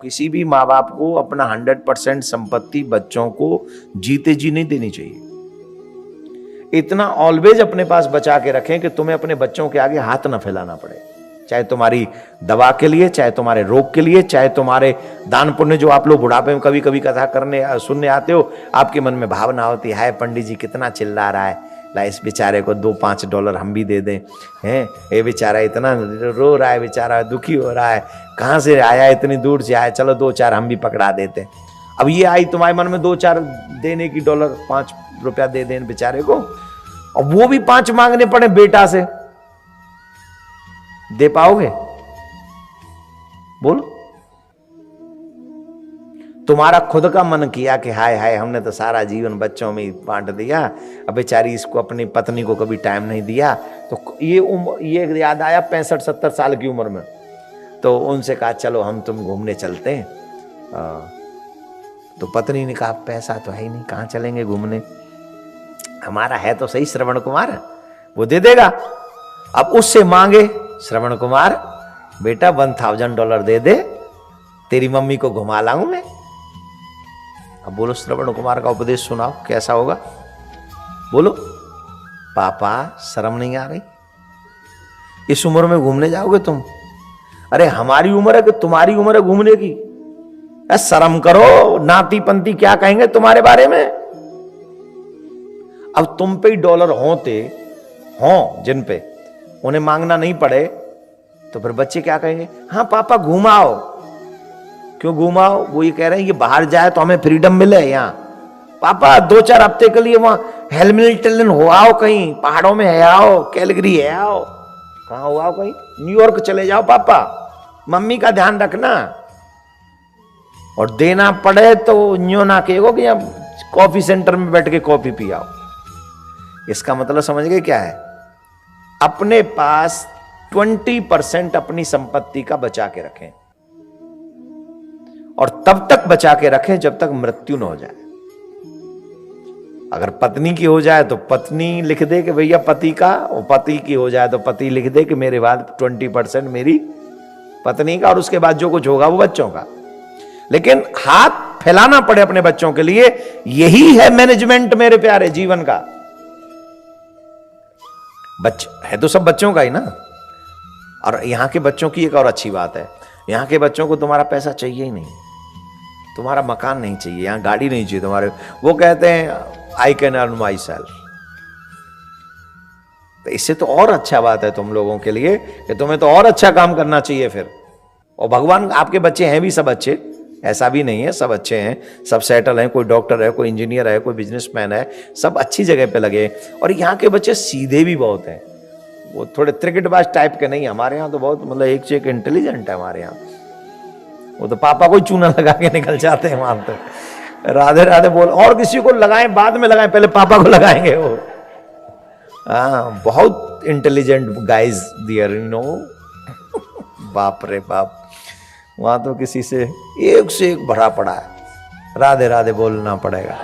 किसी भी माँ बाप को अपना 100% संपत्ति बच्चों को जीते जी नहीं देनी चाहिए। इतना ऑलवेज अपने पास बचा के रखें कि तुम्हें अपने बच्चों के आगे हाथ न फैलाना पड़े, चाहे तुम्हारी दवा के लिए, चाहे तुम्हारे रोग के लिए, चाहे तुम्हारे दान पुण्य। जो आप लोग बुढ़ापे में कभी कभी कथा करने सुनने आते हो, आपके मन में भावना होती है, पंडित जी कितना चिल्ला रहा है, ला इस बेचारे को $2-5 हम भी दे दें। हैं ये बेचारा इतना रो रहा है, बेचारा दुखी हो रहा है, कहाँ से आया, इतनी दूर से आया, चलो 2-4 हम भी पकड़ा देते हैं। अब ये आई तुम्हारे मन में 2-4 देने की, $5 दे दें बेचारे को, और वो भी 5 मांगने पड़े बेटा से, दे पाओगे? बोलो। तुम्हारा खुद का मन किया कि हाय हाय हमने तो सारा जीवन बच्चों में बांट दिया, अब बेचारी इसको अपनी पत्नी को कभी टाइम नहीं दिया। तो ये याद आया 65-70 साल की उम्र में, तो उनसे कहा चलो हम तुम घूमने चलते हैं। तो पत्नी ने कहा पैसा तो है ही नहीं, कहाँ चलेंगे घूमने, हमारा है तो सही श्रवण कुमार, वो दे देगा। अब उससे मांगे, श्रवण कुमार बेटा $1000 दे दे, तेरी मम्मी को घुमा लाऊं मैं। अब बोलो श्रवण कुमार का उपदेश सुनाओ कैसा होगा, बोलो। पापा शर्म नहीं आ रही, इस उम्र में घूमने जाओगे तुम? अरे हमारी उम्र है कि तुम्हारी उम्र है घूमने की? शर्म करो, नाती पंती क्या कहेंगे तुम्हारे बारे में। अब तुम पे ही डॉलर होते हो जिन पे उन्हें मांगना नहीं पड़े, तो फिर बच्चे क्या कहेंगे, हाँ पापा घुमाओ। क्यों घुमाओ? वो ये कह रहे हैं ये बाहर जाए तो हमें फ्रीडम मिले। यहाँ पापा 2-4 हफ्ते के लिए वहां हेलमिल्टन हो आओ, कहीं पहाड़ों में है आओ, कैलगरी है आओ, कहां हो आओ, कहीं न्यूयॉर्क चले जाओ पापा, मम्मी का ध्यान रखना। और देना पड़े तो न्यू ना कहो कि यहाँ कॉफी सेंटर में बैठ के कॉफी पी आओ। इसका मतलब समझ गए क्या है? अपने पास 20% अपनी संपत्ति का बचा के रखें, और तब तक बचा के रखें जब तक मृत्यु न हो जाए। अगर पत्नी की हो जाए तो पत्नी लिख दे कि भैया पति का, और पति की हो जाए तो पति लिख दे कि मेरे बाद 20% मेरी पत्नी का, और उसके बाद जो कुछ होगा वो बच्चों का। लेकिन हाथ फैलाना पड़े अपने बच्चों के लिए, यही है मैनेजमेंट मेरे प्यारे जीवन का। बच्चे है तो सब बच्चों का ही ना। और यहां के बच्चों की एक और अच्छी बात है, यहां के बच्चों को तुम्हारा पैसा चाहिए ही नहीं, तुम्हारा मकान नहीं चाहिए, यहां गाड़ी नहीं चाहिए तुम्हारे। वो कहते हैं I can earn my self. तो इससे तो और अच्छा बात है तुम लोगों के लिए कि तुम्हें तो और अच्छा काम करना चाहिए फिर। और भगवान, आपके बच्चे हैं भी सब अच्छे, ऐसा भी नहीं है, सब अच्छे हैं, सब सेटल हैं, कोई डॉक्टर है, कोई इंजीनियर है, कोई बिजनेसमैन है, सब अच्छी जगह पे लगे। और यहाँ के बच्चे सीधे भी बहुत हैं, वो थोड़े क्रिकेटबाज टाइप के नहीं। हमारे यहाँ तो बहुत मतलब एक से एक इंटेलिजेंट है हमारे यहाँ। वो तो पापा को ही चूना लगा के निकल जाते हैं वहां तो, राधे राधे बोल, और किसी को लगाएं बाद में लगाएं, पहले पापा को लगाएंगे वो। हाँ बहुत intelligent guys there, you know. बाप रे बाप, वहां तो किसी से एक भरा पड़ा है, राधे राधे बोलना पड़ेगा।